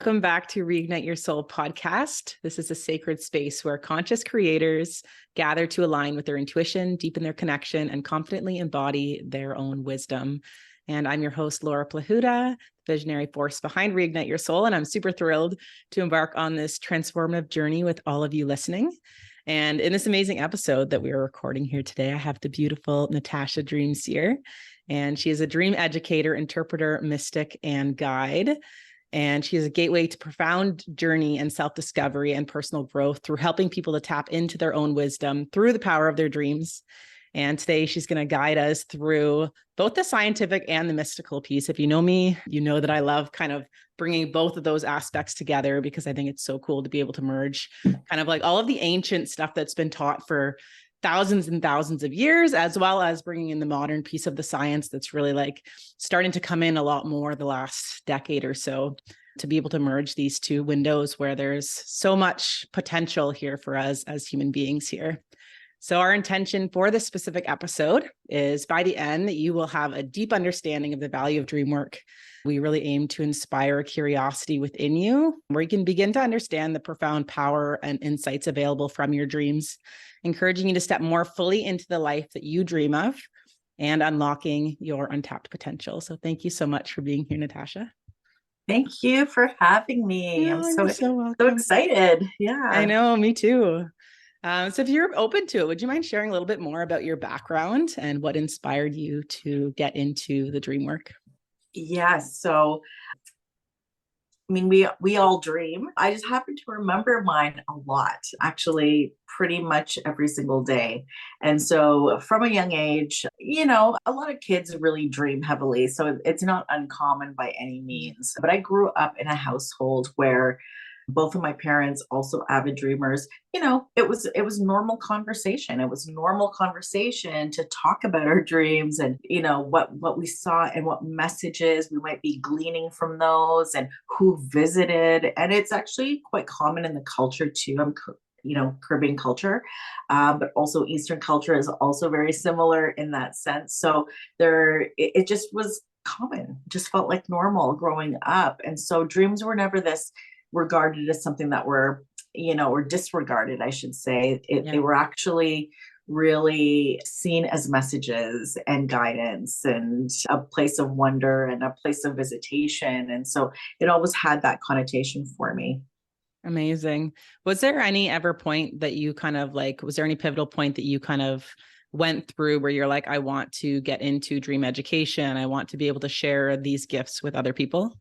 Welcome back to Reignite Your Soul podcast. This is a sacred space where conscious creators gather to align with their intuition, deepen their connection, and confidently embody their own wisdom. And I'm your host, Laura Plahuta, visionary force behind Reignite Your Soul. And I'm super thrilled to embark on this transformative journey with all of you listening. And in this amazing episode that we are recording here today, I have the beautiful Natasha DreamSeer. And she is a dream educator, interpreter, mystic, and guide. And she is a gateway to profound journey and self-discovery and personal growth through helping people to tap into their own wisdom through the power of their dreams. And today she's going to guide us through both the scientific and the mystical piece. If you know me, you know that I love kind of bringing both of those aspects together because I think it's so cool to be able to merge kind of like all of the ancient stuff that's been taught for thousands and thousands of years, as well as bringing in the modern piece of the science that's really like starting to come in a lot more the last decade or so, to be able to merge these two windows where there's so much potential here for us as human beings here. So our intention for this specific episode is by the end, you will have a deep understanding of the value of dream work. We really aim to inspire curiosity within you, where you can begin to understand the profound power and insights available from your dreams, encouraging you to step more fully into the life that you dream of and unlocking your untapped potential. So thank you so much for being here, Natasha. Thank you for having me. I'm so excited. Yeah. I know, me too. So if you're open to it, would you mind sharing a little bit more about your background and what inspired you to get into the dream work? Yes. So, I mean, we all dream. I just happen to remember mine a lot, actually, pretty much every single day. And so from a young age, a lot of kids really dream heavily. So it's not uncommon by any means. But I grew up in a household where both of my parents also avid dreamers. It was normal conversation. It was normal conversation to talk about our dreams and what we saw and what messages we might be gleaning from those and who visited. And it's actually quite common in the culture too. Caribbean culture, but also Eastern culture is also very similar in that sense. So it just was common, just felt like normal growing up. And so dreams were never this regarded as something that were, or disregarded, I should say. They were actually really seen as messages and guidance and a place of wonder and a place of visitation. And so it always had that connotation for me. Amazing. Was there any ever point that you kind of like, was there any pivotal point that you kind of went through where you're like, I want to get into dream education. I want to be able to share these gifts with other people?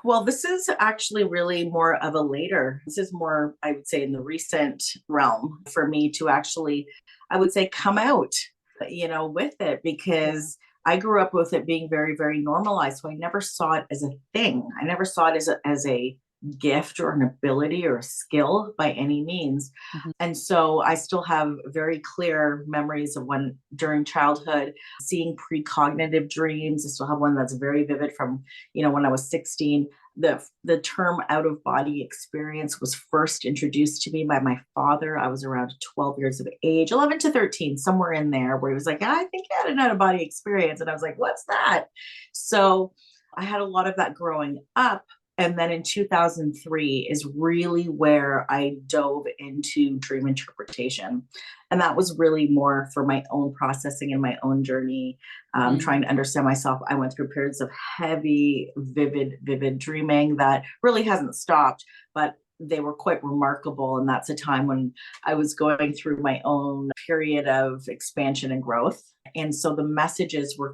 Well, this is actually really more of a later, this is more, I would say, in the recent realm for me to actually, I would say, come out, with it, because I grew up with it being very, very normalized. So I never saw it as a thing. I never saw it as a gift or an ability or a skill by any means. Mm-hmm. And so I still have very clear memories of when during childhood seeing precognitive dreams. I still have one that's very vivid from, when I was 16. The term out of body experience was first introduced to me by my father. I was around 12 years of age, 11 to 13, somewhere in there, where he was like, I think I had an out of body experience. And I was like, what's that? So I had a lot of that growing up. And then in 2003 is really where I dove into dream interpretation. And that was really more for my own processing and my own journey, trying to understand myself. I went through periods of heavy, vivid dreaming that really hasn't stopped, but they were quite remarkable. And that's a time when I was going through my own period of expansion and growth. And so the messages were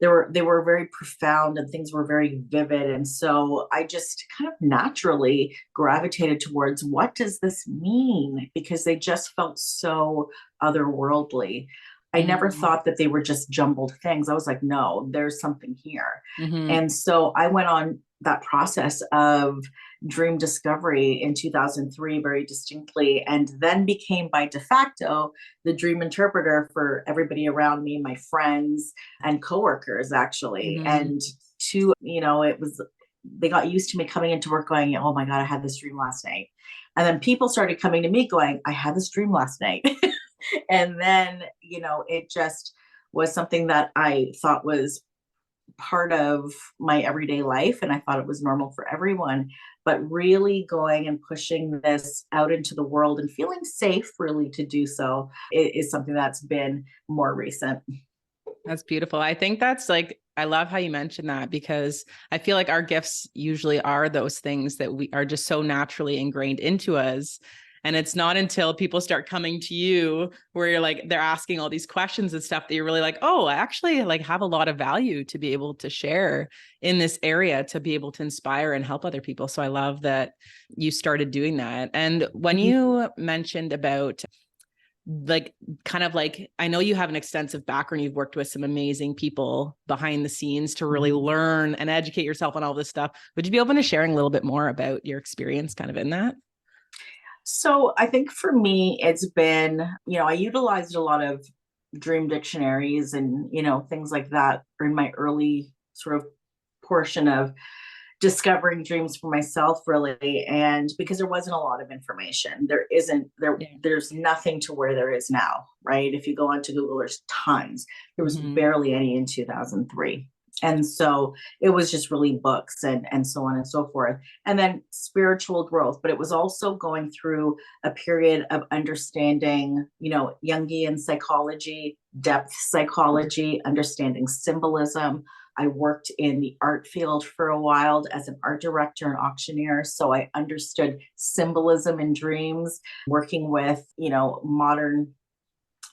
they were very profound and things were very vivid. And so I just kind of naturally gravitated towards, what does this mean? Because they just felt so otherworldly. I never thought that they were just jumbled things. I was like, no, there's something here. Mm-hmm. And so I went on that process of dream discovery in 2003 very distinctly, and then became by de facto the dream interpreter for everybody around me, my friends and coworkers, actually. Mm-hmm. And they got used to me coming into work going, oh my God, I had this dream last night. And then people started coming to me going, I had this dream last night. And then, it just was something that I thought was part of my everyday life, and I thought it was normal for everyone. But really going and pushing this out into the world and feeling safe really to do so is something that's been more recent. That's beautiful. I think that's like, I love how you mentioned that, because I feel like our gifts usually are those things that we are just so naturally ingrained into us. And it's not until people start coming to you where you're like, they're asking all these questions and stuff that you're really like, oh, I actually like have a lot of value to be able to share in this area, to be able to inspire and help other people. So I love that you started doing that. And when you mentioned about like, kind of like, I know you have an extensive background. You've worked with some amazing people behind the scenes to really learn and educate yourself on all this stuff. Would you be open to sharing a little bit more about your experience kind of in that? So I think for me, it's been, I utilized a lot of dream dictionaries and, things like that in my early sort of portion of discovering dreams for myself, really. And because there wasn't a lot of information, there's nothing to where there is now, right? If you go onto Google, there's tons. There was barely any in 2003. And so it was just really books and so on and so forth. And then spiritual growth, but it was also going through a period of understanding, Jungian psychology, depth psychology, understanding symbolism. I worked in the art field for a while as an art director and auctioneer. So I understood symbolism in dreams, working with, modern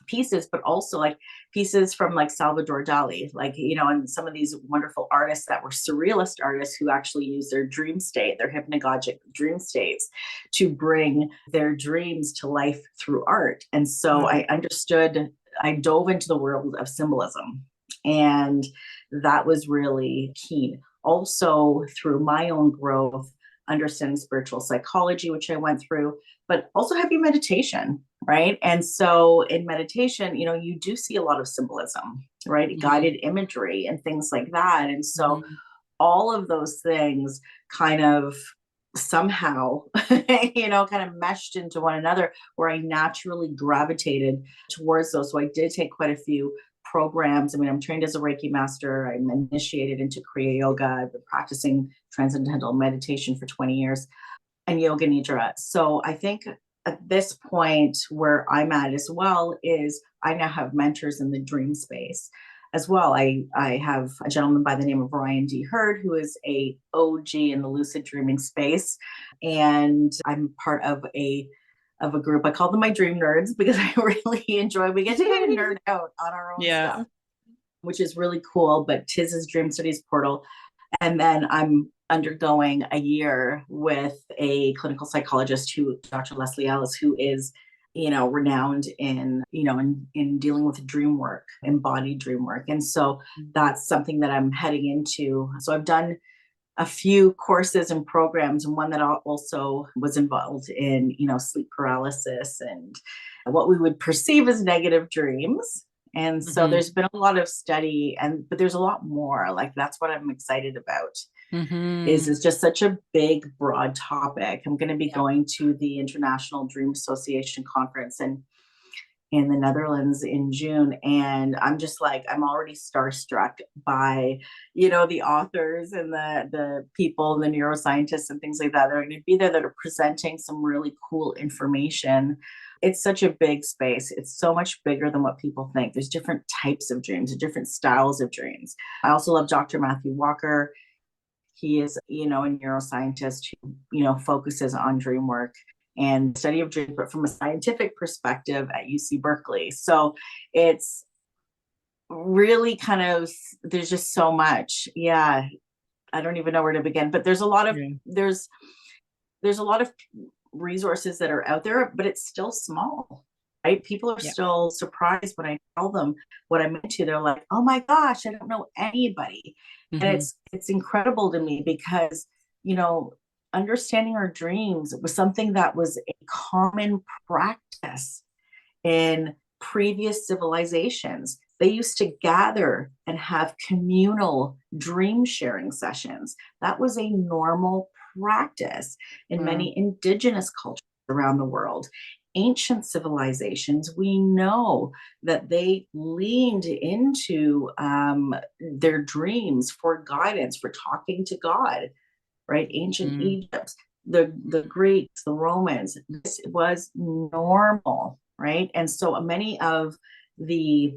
pieces, but also like pieces from like Salvador Dali, like, and some of these wonderful artists that were surrealist artists who actually use their dream state, their hypnagogic dream states, to bring their dreams to life through art. And so I dove into the world of symbolism. And that was really keen. Also, through my own growth, understanding spiritual psychology, which I went through, but also heavy meditation, right? And so in meditation, you do see a lot of symbolism, right? Guided imagery and things like that. And so all of those things kind of somehow, kind of meshed into one another, where I naturally gravitated towards those. So I did take quite a few programs. I mean, I'm trained as a Reiki master. I'm initiated into Kriya Yoga. I've been practicing transcendental meditation for 20 years and Yoga Nidra. So I think at this point where I'm at as well is I now have mentors in the dream space as well. I have a gentleman by the name of Ryan D. Hurd, who is a OG in the lucid dreaming space. And I'm part of a group. I call them my dream nerds because I really enjoy, we get to kind of nerd out on our own stuff, which is really cool. But Tiz's Dream Studies portal. And then I'm undergoing a year with a clinical psychologist, Dr. Leslie Ellis, who is, renowned in dealing with dream work, embodied dream work. And so that's something that I'm heading into. So I've done a few courses and programs, and one that also was involved in, sleep paralysis and what we would perceive as negative dreams. And so there's been a lot of study, but there's a lot more. Like, that's what I'm excited about. Is just such a big, broad topic. I'm going to be going to the International Dream Association conference in the Netherlands in June. And I'm just like, I'm already starstruck by, the authors and the people, the neuroscientists and things like that. They're going to be there that are presenting some really cool information. It's such a big space. It's so much bigger than what people think. There's different types of dreams, different styles of dreams. I also love Dr. Matthew Walker. He is, a neuroscientist who, focuses on dream work and study of dreams, but from a scientific perspective at UC Berkeley. So it's really kind of, there's just so much. Yeah. I don't even know where to begin, but there's a lot of, there's a lot of resources that are out there, but it's still small, right? People are still surprised when I tell them what I'm into. They're like, oh my gosh, I don't know anybody. And it's incredible to me because, understanding our dreams was something that was a common practice in previous civilizations. They used to gather and have communal dream sharing sessions. That was a normal practice in many indigenous cultures around the world. ancient civilizations, we know that they leaned into their dreams for guidance, for talking to God, right? Ancient Mm-hmm. Egypt, the Greeks, the Romans, this was normal, right? And so many of the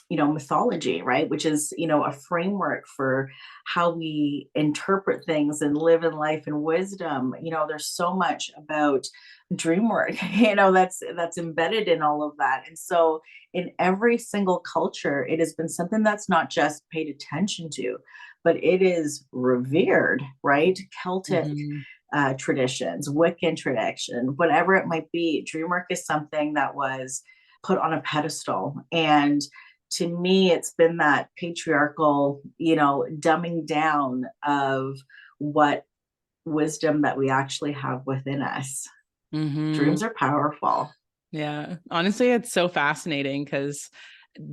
mythology, right, which is a framework for how we interpret things and live in life and wisdom. There's so much about dream work that's embedded in all of that. And so in every single culture, it has been something that's not just paid attention to, but it is revered, right? Celtic Mm-hmm. traditions, Wiccan tradition, whatever it might be, dream work is something that was put on a pedestal. And to me, it's been that patriarchal, dumbing down of what wisdom that we actually have within us. Mm-hmm. Dreams are powerful. Yeah. Honestly, it's so fascinating because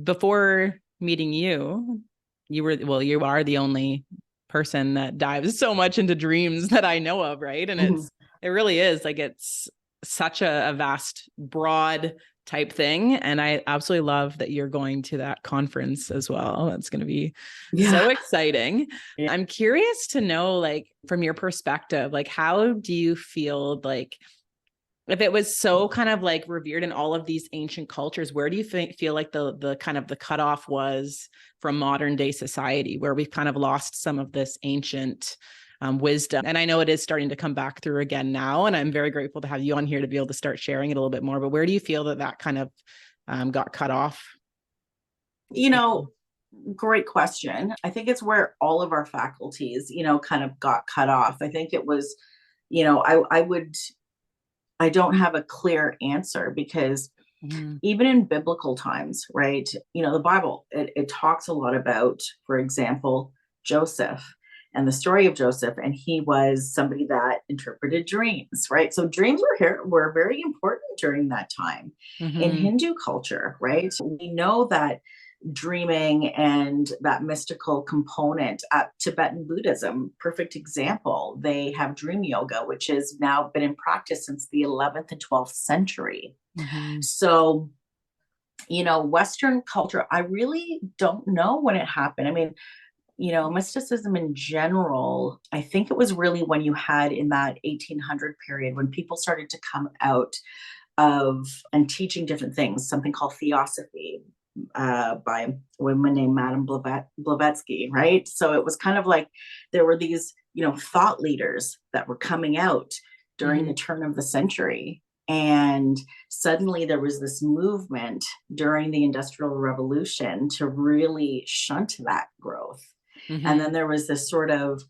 before meeting you, you are the only person that dives so much into dreams that I know of, right? And Mhm. it really is like it's such a vast, broad type thing. And I absolutely love that you're going to that conference as well. It's going to be so Yeah. exciting. Yeah. I'm curious to know, like, from your perspective, like, how do you feel like if it was so kind of like revered in all of these ancient cultures, where do you feel like the kind of the cutoff was from modern day society, where we've kind of lost some of this ancient wisdom? And I know it is starting to come back through again now, and I'm very grateful to have you on here to be able to start sharing it a little bit more. But where do you feel that kind of got cut off? You know, Great question. I think it's where all of our faculties, kind of got cut off. I think it was, I don't have a clear answer because Mm-hmm. even in biblical times, right? The Bible, it talks a lot about, for example, Joseph and the story of Joseph. And he was somebody that interpreted dreams, right? So dreams were very important during that time in Mm-hmm. Hindu culture, right? We know that dreaming and that mystical component at Tibetan Buddhism, perfect example. They have dream yoga, which has now been in practice since the 11th and 12th century. Mm-hmm. So, Western culture, I really don't know when it happened. I mean, mysticism in general, I think it was really when you had in that 1800 period when people started to come out of and teaching different things, something called theosophy by a woman named Madame Blavatsky, right? So it was kind of like there were these, thought leaders that were coming out during Mm-hmm. the turn of the century. And suddenly there was this movement during the Industrial Revolution to really shunt that growth. And Mm-hmm. then there was this sort of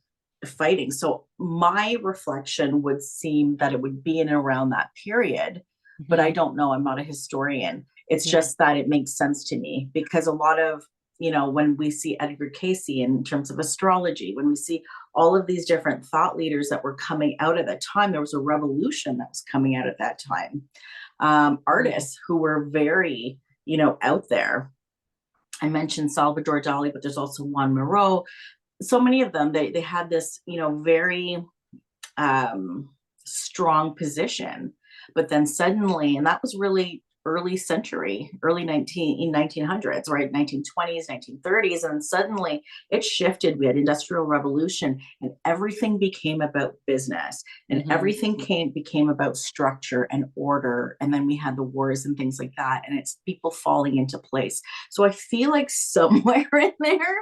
fighting. So my reflection would seem that it would be in and around that period, but I Mm-hmm. don't know. I'm not a historian. It's Yeah. just that it makes sense to me because a lot of, when we see Edgar Cayce in terms of astrology, when we see all of these different thought leaders that were coming out at that time, there was a revolution that was coming out at that time. Artists who were very, out there. I mentioned Salvador Dali, but there's also Juan Miró. So many of them, they had this, very strong position. But then suddenly, and that was really early century, early 1900s, right? 1920s, 1930s. And suddenly it shifted. We had industrial revolution and everything became about business and Mm-hmm. everything became about structure and order. And then we had the wars and things like that. And it's people falling into place. So I feel like somewhere in there,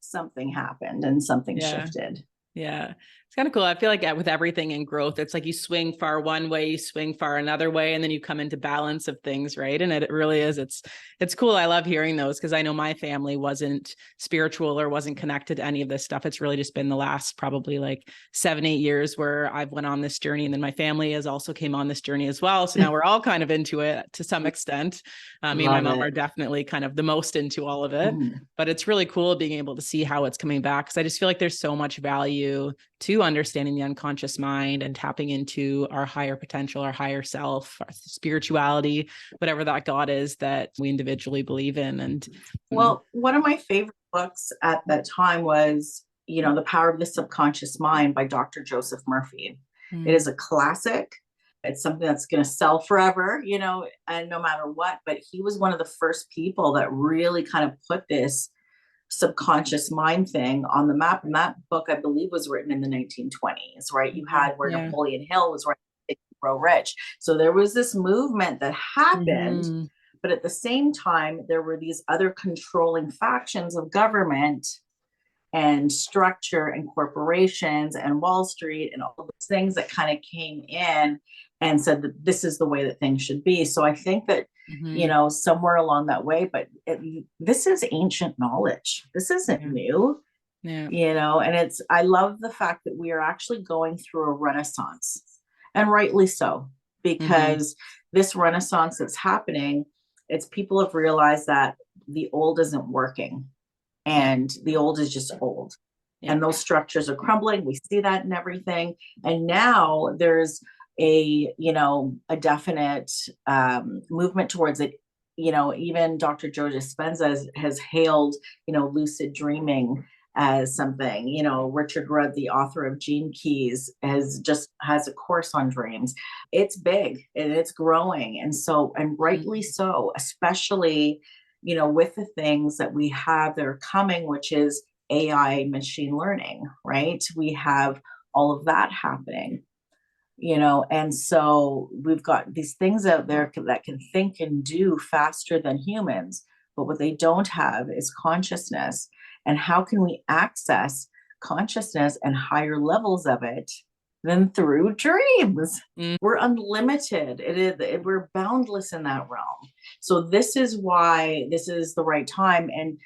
something happened and something Yeah. shifted. Yeah. It's kind of cool. I feel like with everything in growth, it's like you swing far one way, you swing far another way, and then you come into balance of things, right? And it really is. It's cool. I love hearing those because I know my family wasn't spiritual or wasn't connected to any of this stuff. It's really just been the last probably like 7-8 years where I've went on this journey, and then my family has also came on this journey as well. So now we're all kind of into it to some extent. Me and my Love mom are it. definitely kind of the most into all of it. Mhm. But it's really cool being able to see how it's coming back because I just feel like there's so much value to understanding the unconscious mind and tapping into our higher potential, our higher self, our spirituality, whatever that God is that we individually believe in. And Well, one of my favorite books at that time was, The Power of the Subconscious Mind by Dr. Joseph Murphy. It mm, is a classic. it's something that's going to sell forever, and no matter what. But he was one of the first people that really kind of put this subconscious mind thing on the map. And that book, I believe, was written in the 1920s, right? You had where Napoleon Hill was writing Think and Grow Rich. So there was this movement that happened, but at the same time, there were these other controlling factions of government and structure and corporations and Wall Street and all those things that kind of came in and said that this is the way that things should be. So I think that, somewhere along that way, but this is ancient knowledge. This isn't new, and I love the fact that we are actually going through a renaissance, and rightly so, because this renaissance that's happening, it's people have realized that the old isn't working. And the old is just old. And those structures are crumbling. We see that in everything. And now there's a definite movement towards it. Even Dr. Joe Dispenza has hailed, lucid dreaming as something. Richard Rudd, the author of Gene Keys, has a course on dreams. It's big and it's growing. And rightly so, especially with the things that we have that are coming, which is AI, machine learning, right? We have all of that happening, and so we've got these things out there that can think and do faster than humans, but what they don't have is consciousness. And how can we access consciousness and higher levels of it than through dreams? We're unlimited. We're boundless in that realm. So this is why this is the right time. And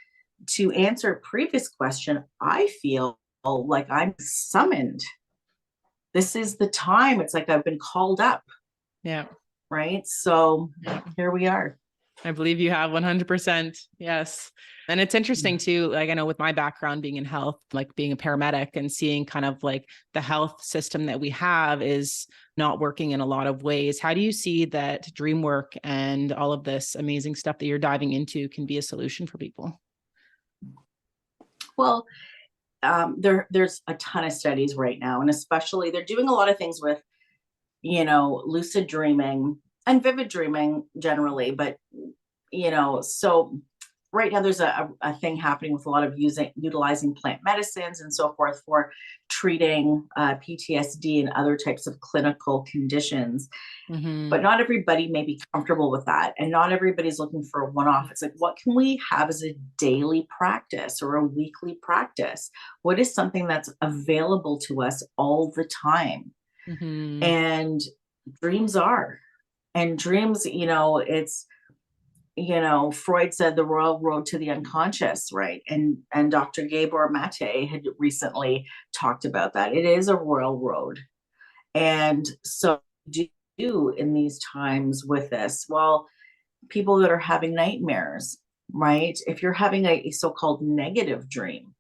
to answer a previous question, I feel like I'm summoned. This is the time. It's like I've been called up. Yeah. Right. So here we are. I believe you have 100%. Yes. And it's interesting too, like I know with my background being in health, like being a paramedic and seeing kind of like the health system that we have is not working in a lot of ways. How do you see that dream work and all of this amazing stuff that you're diving into can be a solution for people? Well, there's a ton of studies right now, and especially they're doing a lot of things with, lucid dreaming and vivid dreaming generally. But, so right now there's a thing happening with a lot of utilizing plant medicines and so forth for treating PTSD and other types of clinical conditions. But not everybody may be comfortable with that. And not everybody's looking for a one-off. It's like, what can we have as a daily practice or a weekly practice? What is something that's available to us all the time? And dreams are. And dreams, it's, Freud said the royal road to the unconscious, right? And Dr. Gabor Mate had recently talked about that. It is a royal road. And so do you in these times with this? Well, people that are having nightmares, right? If you're having a so-called negative dream,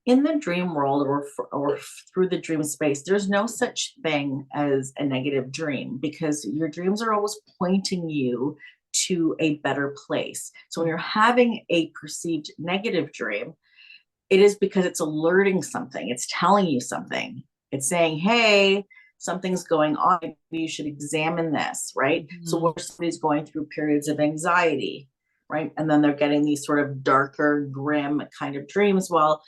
in the dream world or through the dream space, there's no such thing as a negative dream, because your dreams are always pointing you to a better place. So when you're having a perceived negative dream, it is because it's alerting something. It's telling you something. It's saying, hey, something's going on. Maybe you should examine this, right? So where somebody's going through periods of anxiety, right? And then they're getting these sort of darker, grim kind of dreams. Well,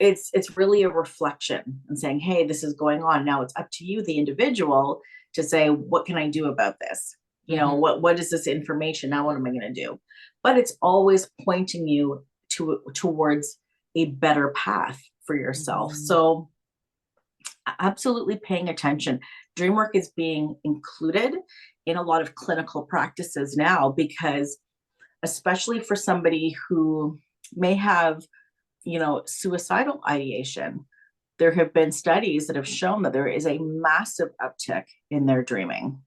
it's really a reflection and saying, hey, this is going on. Now it's up to you, the individual, to say, what can I do about this? What is this information? Now what am I going to do? But it's always pointing you towards a better path for yourself. So absolutely paying attention. Dream work is being included in a lot of clinical practices now, because especially for somebody who may have suicidal ideation, there have been studies that have shown that there is a massive uptick in their dreaming,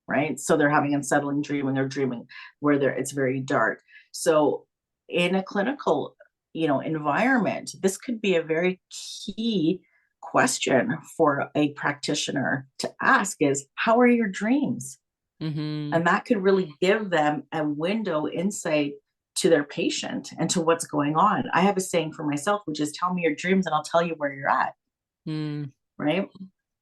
right? So they're having unsettling dreaming or dreaming where it's very dark. So in a clinical, environment, this could be a very key question for a practitioner to ask is, how are your dreams? And that could really give them a window insight to their patient and to what's going on. I have a saying for myself, which is, tell me your dreams and I'll tell you where you're at. Right.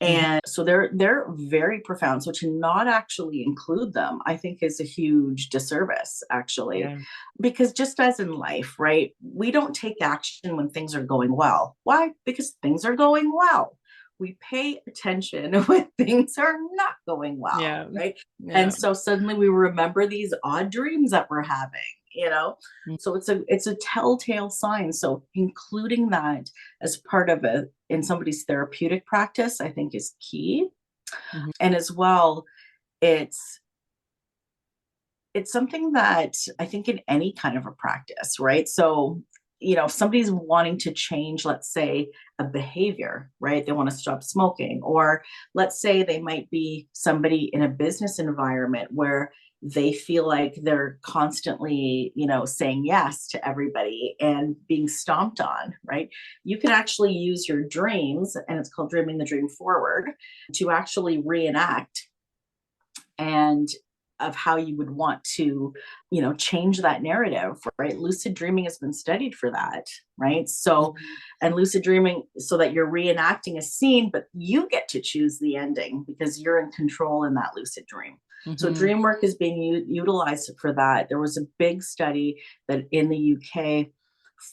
And so they're very profound. So to not actually include them, I think is a huge disservice, actually. Yeah. Because just as in life, right? We don't take action when things are going well. Why? Because things are going well. We pay attention when things are not going well, Yeah. right? Yeah. And so suddenly we remember these odd dreams that we're having, you know? So it's a telltale sign. So including that as part of it in somebody's therapeutic practice, I think is key. Mhm. And as well, it's it's something that I think in any kind of a practice, right? So, if somebody's wanting to change, let's say, a behavior, right? They want to stop smoking, or let's say they might be somebody in a business environment where they feel like they're constantly, saying yes to everybody and being stomped on, right? You can actually use your dreams, and it's called dreaming the dream forward, to actually reenact and of how you would want to change that narrative, right? Lucid dreaming has been studied for that, right? So and lucid dreaming, so that you're reenacting a scene, but you get to choose the ending because you're in control in that lucid dream. So dream work is being utilized for that. There was a big study that in the UK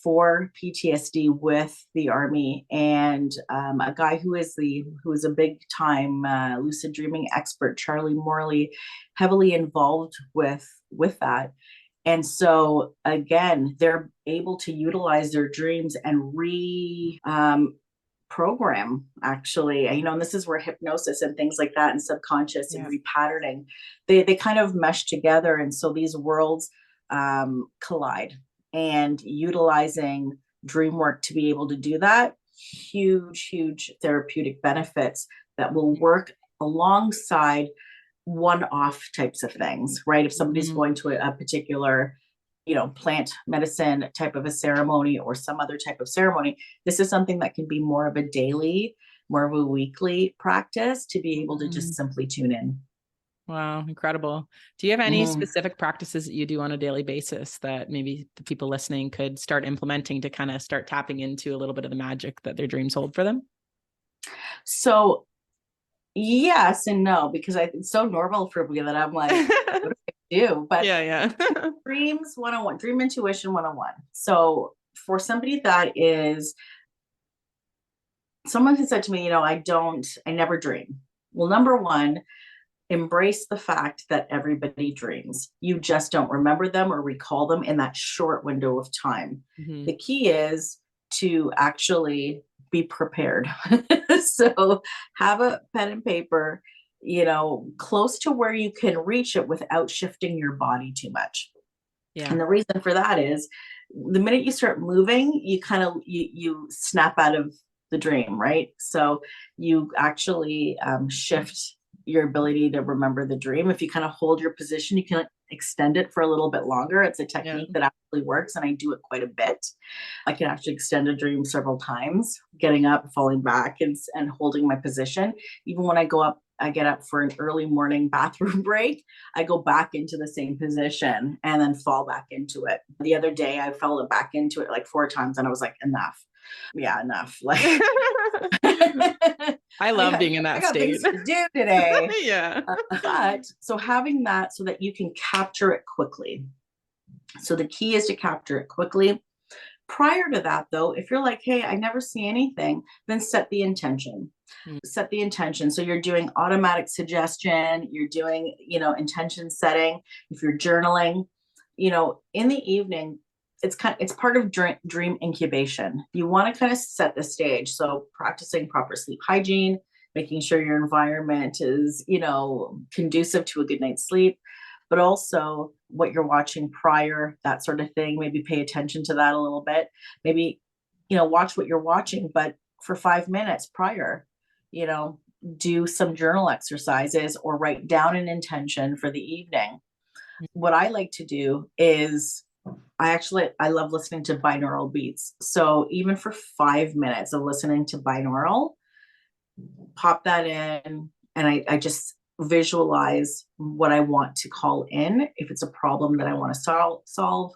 for PTSD with the army, and a guy who is a big time lucid dreaming expert, Charlie Morley, heavily involved with that. And so again, they're able to utilize their dreams and program, actually, and this is where hypnosis and things like that and subconscious and repatterning, they kind of mesh together, and so these worlds collide. And utilizing dream work to be able to do that, huge therapeutic benefits that will work alongside one-off types of things, right? If somebody's going to a particular plant medicine type of a ceremony or some other type of ceremony, this is something that can be more of a daily, more of a weekly practice to be able to just simply tune in. Wow, incredible. Do you have any specific practices that you do on a daily basis that maybe the people listening could start implementing to kind of start tapping into a little bit of the magic that their dreams hold for them? So yes and no, because it's so normal for me that I'm like, what do I do? But yeah. dreams 101, dream intuition 101. So for somebody that is, someone has said to me, I never dream. Well, number one, embrace the fact that everybody dreams. You just don't remember them or recall them in that short window of time. The key is to actually be prepared. So have a pen and paper, close to where you can reach it without shifting your body too much. Yeah. And the reason for that is the minute you start moving, you kind of you snap out of the dream, right? So you actually shift your ability to remember the dream. If you kind of hold your position, you can extend it for a little bit longer. It's a technique that actually works, and I do it quite a bit. I can actually extend a dream several times, getting up, falling back, and holding my position. Even when I get up for an early morning bathroom break, I go back into the same position and then fall back into it. The other day, I fell back into it like 4 times, and I was like, enough. Yeah, enough. Like, I love being in that I got state. things to do today. Yeah. But so having that so that you can capture it quickly. So the key is to capture it quickly. Prior to that, though, if you're like, hey, I never see anything, then set the intention. Set the intention. So you're doing automatic suggestion, you're doing, intention setting. If you're journaling, in the evening, it's part of dream incubation. You want to kind of set the stage. So practicing proper sleep hygiene, making sure your environment is, conducive to a good night's sleep, but also what you're watching prior, that sort of thing. Maybe pay attention to that a little bit. Maybe, watch what you're watching, but for 5 minutes prior, do some journal exercises or write down an intention for the evening. What I like to do is I love listening to binaural beats. So even for 5 minutes of listening to binaural, pop that in, and I just visualize what I want to call in. If it's a problem that I want to solve,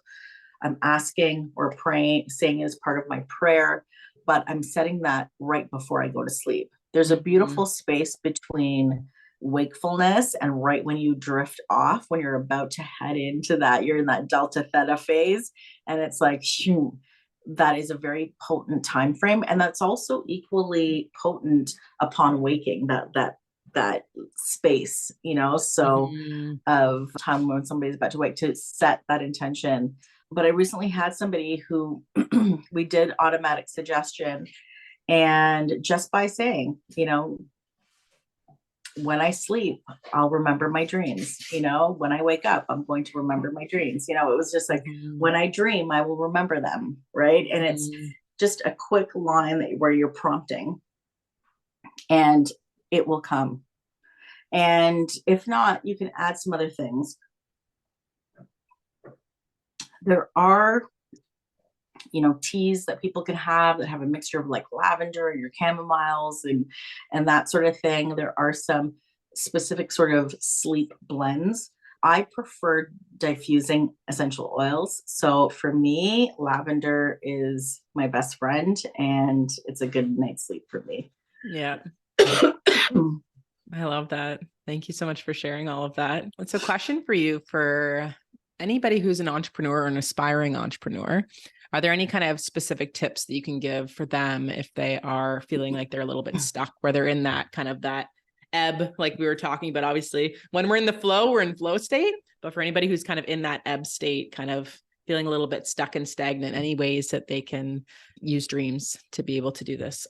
I'm asking or praying, saying it as part of my prayer, but I'm setting that right before I go to sleep. There's a Mhm. beautiful space between wakefulness and right when you drift off, when you're about to head into that, you're in that delta theta phase. And it's like, phew, that is a very potent time frame. And that's also equally potent upon waking, that space, so Mhm. of time when somebody's about to wake to set that intention. But I recently had somebody who we did automatic suggestion, and just by saying, when I sleep, I'll remember my dreams. When I wake up, I'm going to remember my dreams. It was just like, Mhm. when I dream, I will remember them. Right. And it's Mhm. just a quick line where you're prompting, and it will come. And if not, you can add some other things. There are, teas that people can have that have a mixture of like lavender and your chamomiles and that sort of thing. There are some specific sort of sleep blends. I prefer diffusing essential oils. So for me, lavender is my best friend, and it's a good night's sleep for me. Yeah. I love that. Thank you so much for sharing all of that. It's a question for you for anybody who's an entrepreneur or an aspiring entrepreneur. Are there any kind of specific tips that you can give for them if they are feeling like they're a little bit stuck, where they're in that kind of that ebb, like we were talking about? Obviously, when we're in the flow, we're in flow state. But for anybody who's kind of in that ebb state, kind of feeling a little bit stuck and stagnant, any ways that they can use dreams to be able to do this,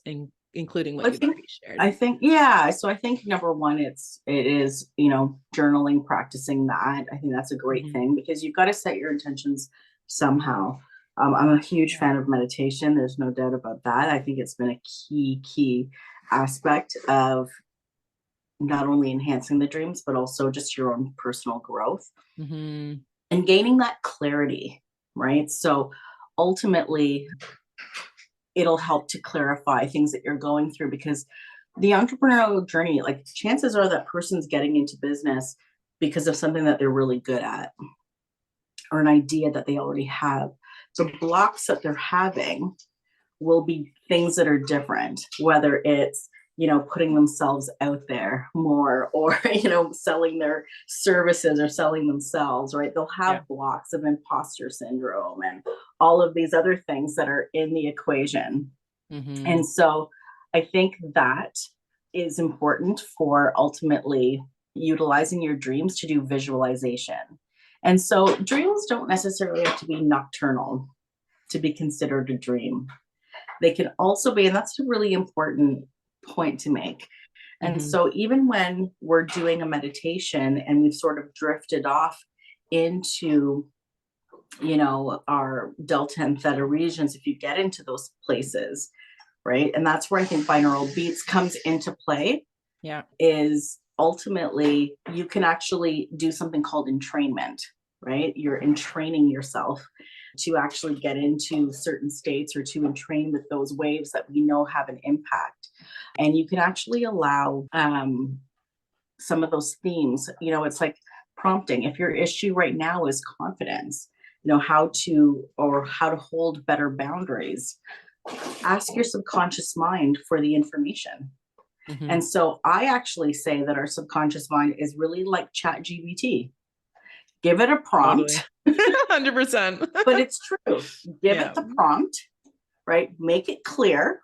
including what I you've think already shared? I think yeah. So I think number one, it is journaling, practicing that. I think that's a great Mhm. thing because you've got to set your intentions somehow. I'm a huge Yeah. fan of meditation. There's no doubt about that. I think it's been a key aspect of not only enhancing the dreams but also just your own personal growth Mhm. and gaining that clarity. Right. So ultimately, it'll help to clarify things that you're going through because the entrepreneurial journey, like chances are that person's getting into business because of something that they're really good at or an idea that they already have. The blocks that they're having will be things that are different, whether it's, putting themselves out there more or, selling their services or selling themselves, right? They'll Yeah. have blocks of imposter syndrome and all of these other things that are in the equation. And Mhm. so I think that is important for ultimately utilizing your dreams to do visualization. And so dreams don't necessarily have to be nocturnal to be considered a dream. They can also be, and that's a really important point to make. And Mhm. so even when we're doing a meditation and we've sort of drifted off into our delta and theta regions, if you get into those places, right? And that's where I think binaural beats comes into play, Yeah. is ultimately you can actually do something called entrainment, right? You're entraining yourself to actually get into certain states or to entrain with those waves that we know have an impact. And you can actually allow some of those themes, it's like prompting. If your issue right now is confidence, how to hold better boundaries, ask your subconscious mind for the information. Mhm. And so I actually say that our subconscious mind is really like Chat GBT. Give it a Totally. prompt, 100%. but it's true. Give it Yeah. the prompt, right? Make it clear,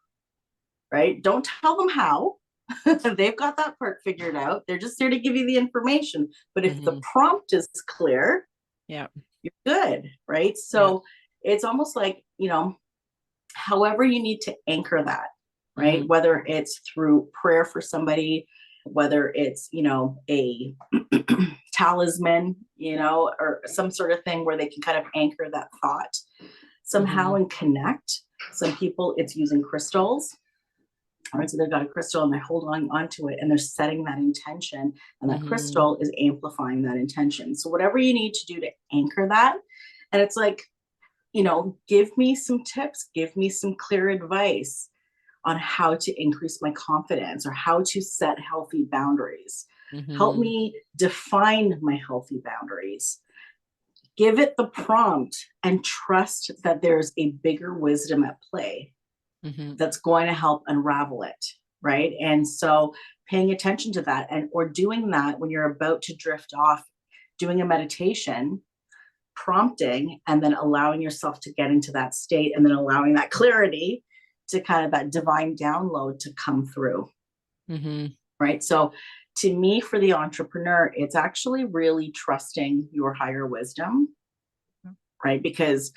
right? Don't tell them how. They've got that part figured out. They're just there to give you the information. But if the Mhm. prompt is clear, Yeah. you're good, right? Yeah. So it's almost like, however you need to anchor that, right? Mhm. Whether it's through prayer for somebody, whether it's, a talisman, or some sort of thing where they can kind of anchor that thought somehow Mhm. and connect. Some people, it's using crystals. All right, so they've got a crystal and they're holding on to it and they're setting that intention, and that Mhm. crystal is amplifying that intention. So whatever you need to do to anchor that, and it's like, give me some tips, give me some clear advice on how to increase my confidence or how to set healthy boundaries. Help Mhm. me define my healthy boundaries. Give it the prompt and trust that there's a bigger wisdom at play Mhm. that's going to help unravel it, right? And so paying attention to that, and or doing that when you're about to drift off, doing a meditation, prompting, and then allowing yourself to get into that state, and then allowing that clarity to kind of that divine download to come through. Mm-hmm. Right. So to me, for the entrepreneur, it's actually really trusting your higher wisdom, right? Because,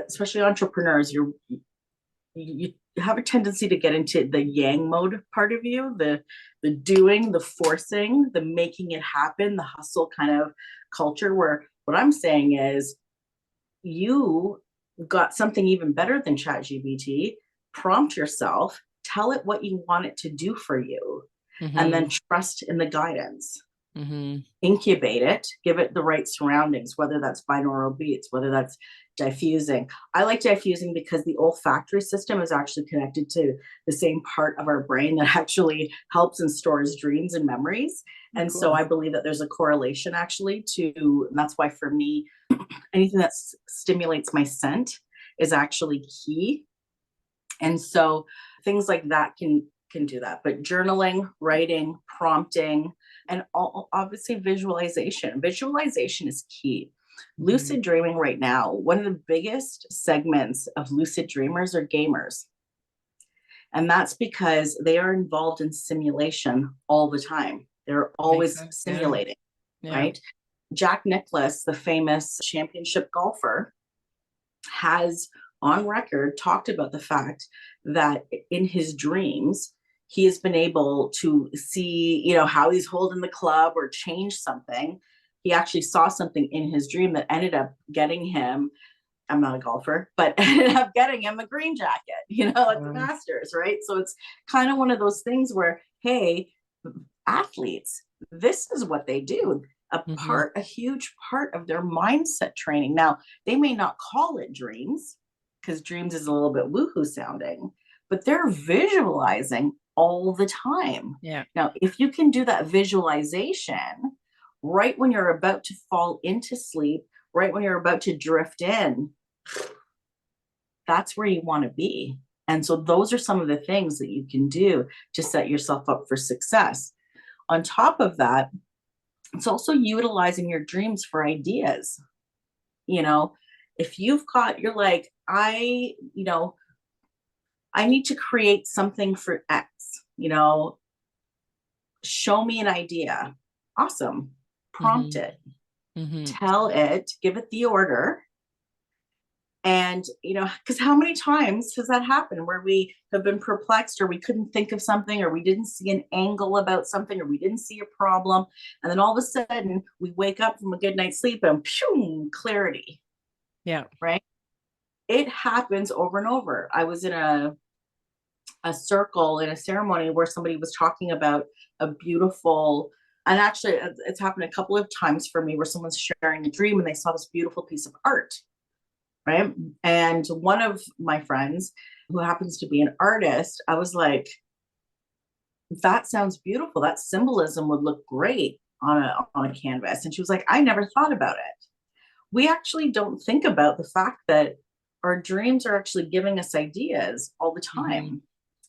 especially entrepreneurs, you have a tendency to get into the yang mode part of you, the doing, the forcing, the making it happen, the hustle kind of culture, where what I'm saying is you got something even better than ChatGPT. Prompt yourself, tell it what you want it to do for you, and then trust in the guidance. Incubate it, give it the right surroundings, whether that's binaural beats, whether that's diffusing. I like diffusing because the olfactory system is actually connected to the same part of our brain that actually helps and stores dreams and memories. And Cool. so I believe that there's a correlation actually to, and that's why for me, anything that stimulates my scent is actually key. And so things like that can do that. But journaling, writing, prompting, and obviously visualization. Visualization is key. Lucid dreaming right now, one of the biggest segments of lucid dreamers are gamers. And that's because they are involved in simulation all the time. They're always simulating, right? Jack Nicklaus, the famous championship golfer, has on record talked about the fact that in his dreams, he has been able to see, how he's holding the club or change something. He actually saw something in his dream that ended up getting him, I'm not a golfer, but ended up getting him a green jacket, at the Masters, right? So it's kind of one of those things where, hey, athletes, this is what they do. A huge part of their mindset training. Now, they may not call it dreams because dreams is a little bit woohoo sounding, but they're visualizing all the time. Yeah. Now, if you can do that visualization right when you're about to fall into sleep, right when you're about to drift in, that's where you want to be. And so those are some of the things that you can do to set yourself up for success. On top of that, it's also utilizing your dreams for ideas. If you've got, you're like, I need to create something for X, show me an idea. Awesome. Prompt it. Tell it, give it the order. And, because how many times has that happened where we have been perplexed, or we couldn't think of something, or we didn't see an angle about something, or we didn't see a problem. And then all of a sudden we wake up from a good night's sleep and phew, clarity. Yeah. Right. It happens over and over. I was in a circle in a ceremony where somebody was talking about a beautiful, and actually it's happened a couple of times for me, where someone's sharing a dream and they saw this beautiful piece of art. Right. And one of my friends, who happens to be an artist, I was like, that sounds beautiful. That symbolism would look great on a canvas. And she was like, I never thought about it. We actually don't think about the fact that our dreams are actually giving us ideas all the time.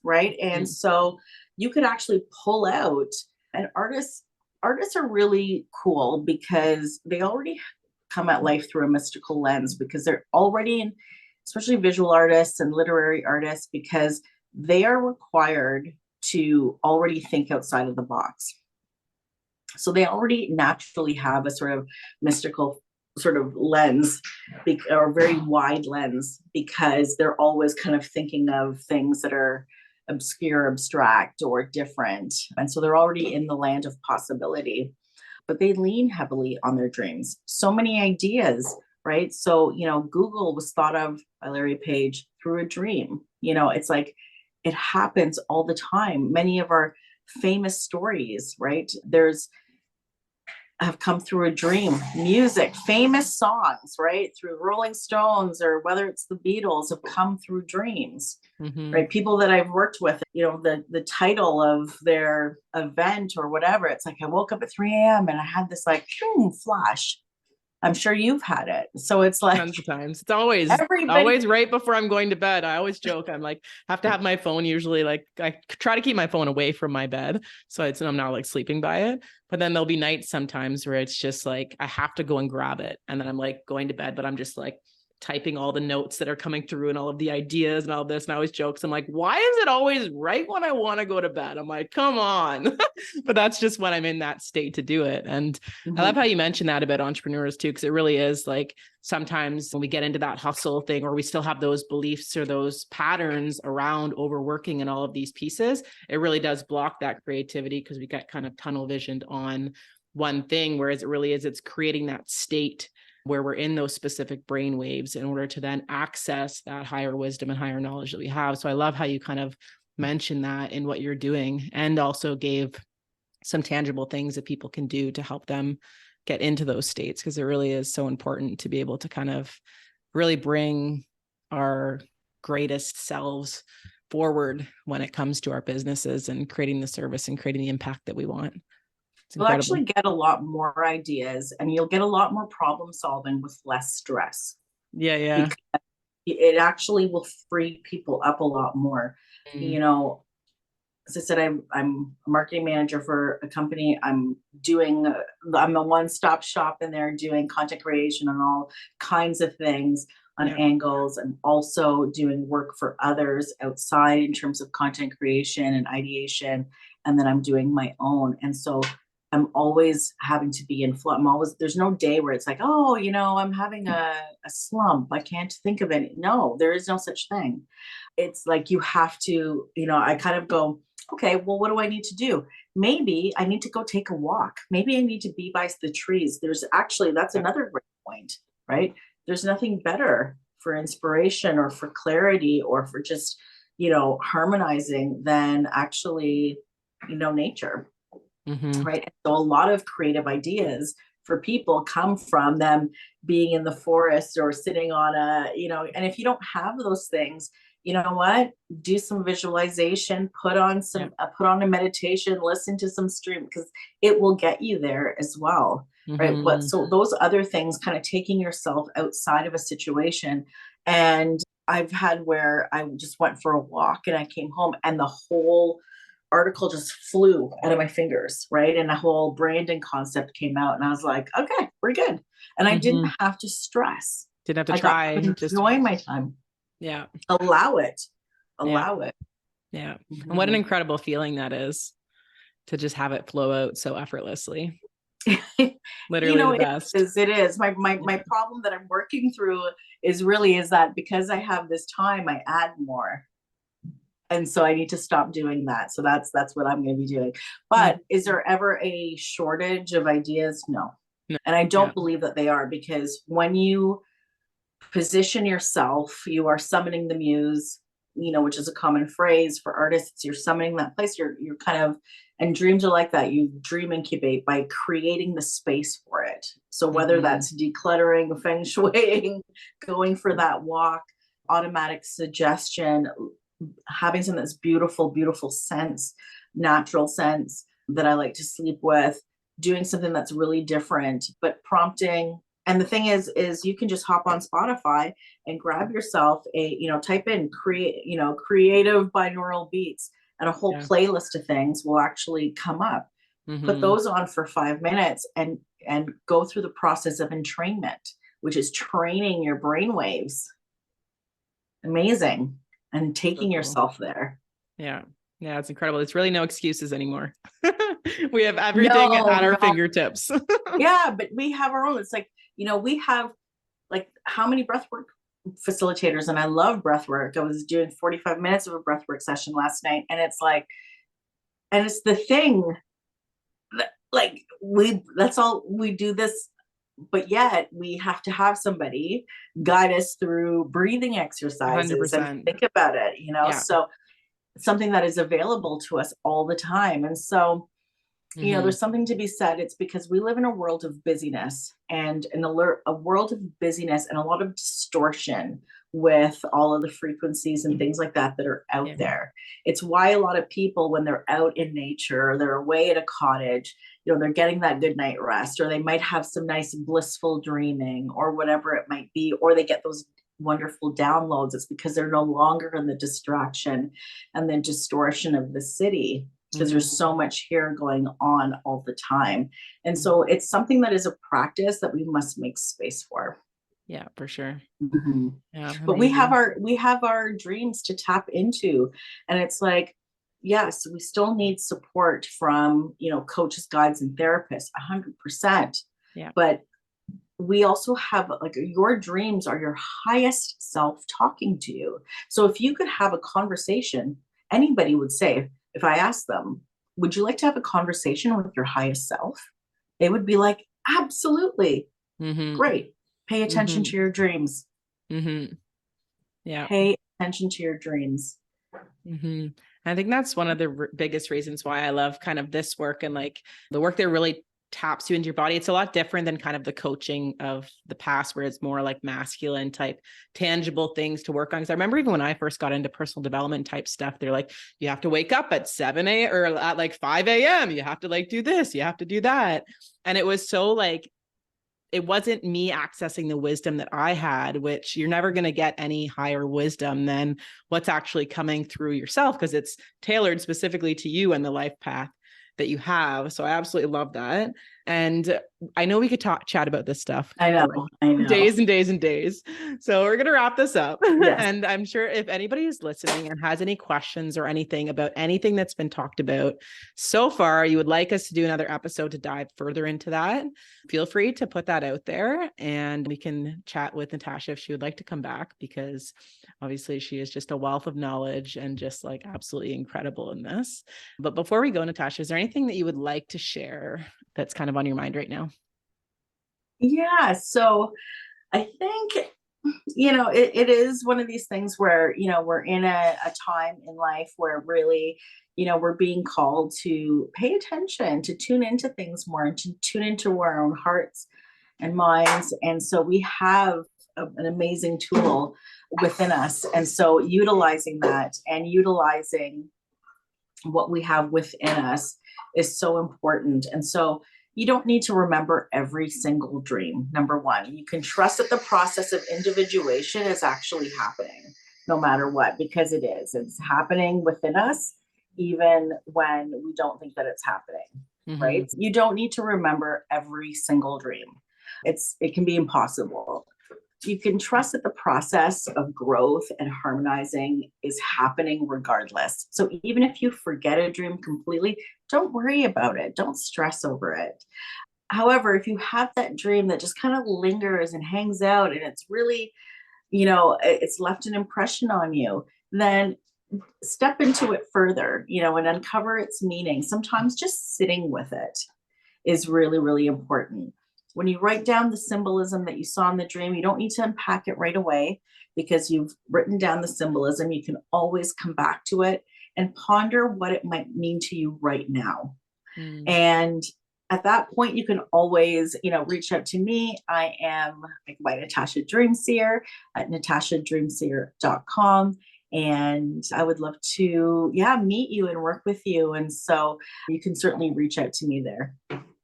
Right. And so you could actually pull out, and artists are really cool because they already come at life through a mystical lens, because they're already in, especially visual artists and literary artists, because they are required to already think outside of the box. So they already naturally have a sort of mystical sort of lens, or very wide lens, because they're always kind of thinking of things that are obscure, abstract, or different. And so they're already in the land of possibility. But they lean heavily on their dreams. So many ideas, right? So, Google was thought of by Larry Page through a dream. It's like, it happens all the time. Many of our famous stories, right? Have come through a dream. Music, famous songs, right? Through Rolling Stones, or whether it's the Beatles, have come through dreams. Right? People that I've worked with, the title of their event or whatever, it's like, I woke up at 3 a.m. and I had this like flash. I'm sure you've had it. So it's like tons of times. It's always everybody. right before I'm going to bed. I always joke. I'm like, have to have my phone usually, like I try to keep my phone away from my bed. So I'm not like sleeping by it. But then there'll be nights sometimes where it's just like, I have to go and grab it. And then I'm like going to bed, but I'm just like typing all the notes that are coming through and all of the ideas and all this. And I always joke. I'm like, why is it always right when I want to go to bed? I'm like, come on. But that's just when I'm in that state to do it. And I love how you mentioned that about entrepreneurs too, because it really is like sometimes when we get into that hustle thing, or we still have those beliefs or those patterns around overworking and all of these pieces, it really does block that creativity because we get kind of tunnel visioned on one thing, whereas it really is, it's creating that state where we're in those specific brain waves in order to then access that higher wisdom and higher knowledge that we have. So I love how you kind of mentioned that in what you're doing, and also gave some tangible things that people can do to help them get into those states, because it really is so important to be able to kind of really bring our greatest selves forward when it comes to our businesses and creating the service and creating the impact that we want. You'll actually get a lot more ideas, and you'll get a lot more problem solving with less stress. Yeah. Because it actually will free people up a lot more. You know, as I said, I'm a marketing manager for a company. I'm a one-stop shop in there, doing content creation and all kinds of things on angles, and also doing work for others outside in terms of content creation and ideation. And then I'm doing my own. And so I'm always having to be in flow. There's no day where it's like, oh, I'm having a slump. I can't think of any. No, there is no such thing. It's like you have to, I kind of go, okay, well, what do I need to do? Maybe I need to go take a walk. Maybe I need to be by the trees. That's another great point, right? There's nothing better for inspiration or for clarity or for just, harmonizing than actually, nature. Right. So a lot of creative ideas for people come from them being in the forest or sitting on and if you don't have those things, you know what, do some visualization, put on a meditation, listen to some stream, because it will get you there as well. Right. But so those other things, kind of taking yourself outside of a situation. And I've had where I just went for a walk and I came home and the whole article just flew out of my fingers, right? And the whole branding concept came out, and I was like, okay, we're good. And I didn't have to stress. Didn't have to try. Enjoy my time. Yeah. Allow it. Yeah. And what an incredible feeling that is, to just have it flow out so effortlessly. Literally the best. It is. My problem that I'm working through is that because I have this time, I add more. And so I need to stop doing that. So that's what I'm going to be doing. But is there ever a shortage of ideas? No. And I don't believe that they are, because when you position yourself, you are summoning the muse, which is a common phrase for artists. You're summoning that place. You're kind of, and dreams are like that. You dream incubate by creating the space for it. So whether that's decluttering, feng shuiing, going for that walk, automatic suggestion, having something that's beautiful sense, natural sense that I like to sleep with, doing something that's really different, but prompting. And the thing is you can just hop on Spotify and grab yourself type in creative binaural beats, and a whole playlist of things will actually come up. Put those on for 5 minutes and go through the process of entrainment, which is training your brain waves. Amazing. And taking yourself there. Yeah, it's incredible. It's really no excuses anymore. We have everything at our fingertips. Yeah, but we have our own. It's like, we have like how many breathwork facilitators, and I love breathwork. I was doing 45 minutes of a breathwork session last night, and it's like, and it's the thing that, like, that's all we do this. But yet we have to have somebody guide us through breathing exercises 100%. And think about it, so something that is available to us all the time. And so, there's something to be said. It's because we live in a world of busyness, and in a world of busyness and a lot of distortion with all of the frequencies and things like that that are out there. It's why a lot of people, when they're out in nature, or they're away at a cottage, they're getting that good night rest, or they might have some nice blissful dreaming, or whatever it might be, or they get those wonderful downloads. It's because they're no longer in the distraction and the distortion of the city, because there's so much here going on all the time. And so it's something that is a practice that we must make space for. Yeah, for sure. Yeah, but we have our dreams to tap into, and it's like, yes, we still need support from, coaches, guides, and therapists, 100%. Yeah. But we also have, like, your dreams are your highest self talking to you. So if you could have a conversation, anybody would say, if I asked them, would you like to have a conversation with your highest self? They would be like, absolutely. Great. Pay attention to your dreams. Yeah. Pay attention to your dreams. I think that's one of the biggest reasons why I love kind of this work, and like the work that really taps you into your body. It's a lot different than kind of the coaching of the past, where it's more like masculine type, tangible things to work on. Because I remember even when I first got into personal development type stuff, they're like, you have to wake up at 7 a.m. or at like 5 a.m. You have to like do this, you have to do that. And it was so like, it wasn't me accessing the wisdom that I had, which you're never going to get any higher wisdom than what's actually coming through yourself, because it's tailored specifically to you and the life path that you have. So I absolutely love that. And I know we could chat about this stuff. I know. Days and days and days. So we're going to wrap this up. Yes. And I'm sure if anybody is listening and has any questions or anything about anything that's been talked about so far, you would like us to do another episode to dive further into that, feel free to put that out there, and we can chat with Natasha if she would like to come back, because obviously she is just a wealth of knowledge and just like absolutely incredible in this. But before we go, Natasha, is there anything that you would like to share that's kind of on your mind right now? Yeah. So I think, it is one of these things where, we're in a time in life where really, we're being called to pay attention, to tune into things more, and to tune into our own hearts and minds. And so we have an amazing tool within us. And so utilizing that and utilizing what we have within us is so important. And so you don't need to remember every single dream. Number one, you can trust that the process of individuation is actually happening no matter what, because it is. It's happening within us, even when we don't think that it's happening, right? You don't need to remember every single dream. It can be impossible. You can trust that the process of growth and harmonizing is happening regardless. So even if you forget a dream completely, don't worry about it. Don't stress over it. However, if you have that dream that just kind of lingers and hangs out, and it's really, it's left an impression on you, then step into it further, and uncover its meaning. Sometimes just sitting with it is really, really important. When you write down the symbolism that you saw in the dream, you don't need to unpack it right away, because you've written down the symbolism. You can always come back to it and ponder what it might mean to you right now. And at that point, you can always, reach out to me. I am by Natasha DreamSeer at natashadreamseer.com. And I would love to, meet you and work with you. And so you can certainly reach out to me there.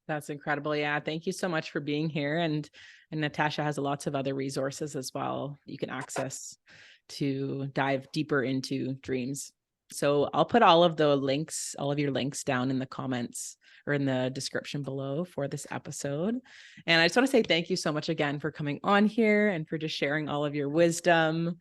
That's incredible. Yeah. Thank you so much for being here. And Natasha has lots of other resources as well you can access to dive deeper into dreams. So I'll put all of your links down in the comments or in the description below for this episode. And I just want to say thank you so much again for coming on here and for just sharing all of your wisdom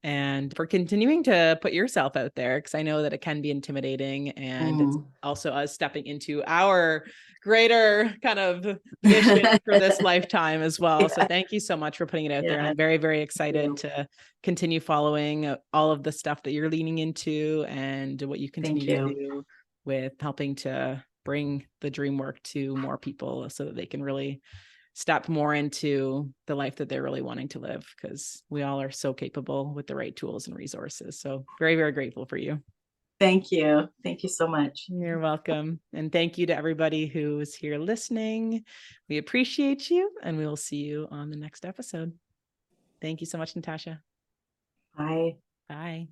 and for continuing to put yourself out there, because I know that it can be intimidating, and it's also us stepping into our greater kind of mission for this lifetime as well. So thank you so much for putting it out there. And I'm very, very excited to continue following all of the stuff that you're leaning into and what you continue to do with helping to bring the dream work to more people so that they can really step more into the life that they're really wanting to live, because we all are so capable with the right tools and resources. So very, very grateful for you. Thank you. Thank you so much. You're welcome. And thank you to everybody who is here listening. We appreciate you, and we will see you on the next episode. Thank you so much, Natasha. Bye. Bye.